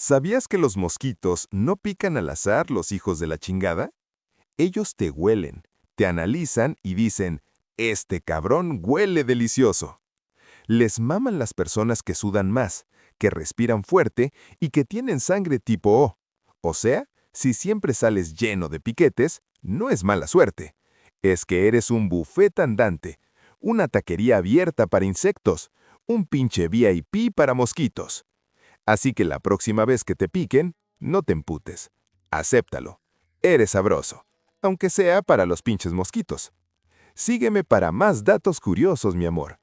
¿Sabías que los mosquitos no pican al azar, los hijos de la chingada? Ellos te huelen, te analizan y dicen, este cabrón huele delicioso. Les maman las personas que sudan más, que respiran fuerte y que tienen sangre tipo O. O sea, si siempre sales lleno de piquetes, no es mala suerte. Es que eres un buffet andante, una taquería abierta para insectos, un pinche VIP para mosquitos. Así que la próxima vez que te piquen, no te emputes. Acéptalo. Eres sabroso, aunque sea para los pinches mosquitos. Sígueme para más datos curiosos, mi amor.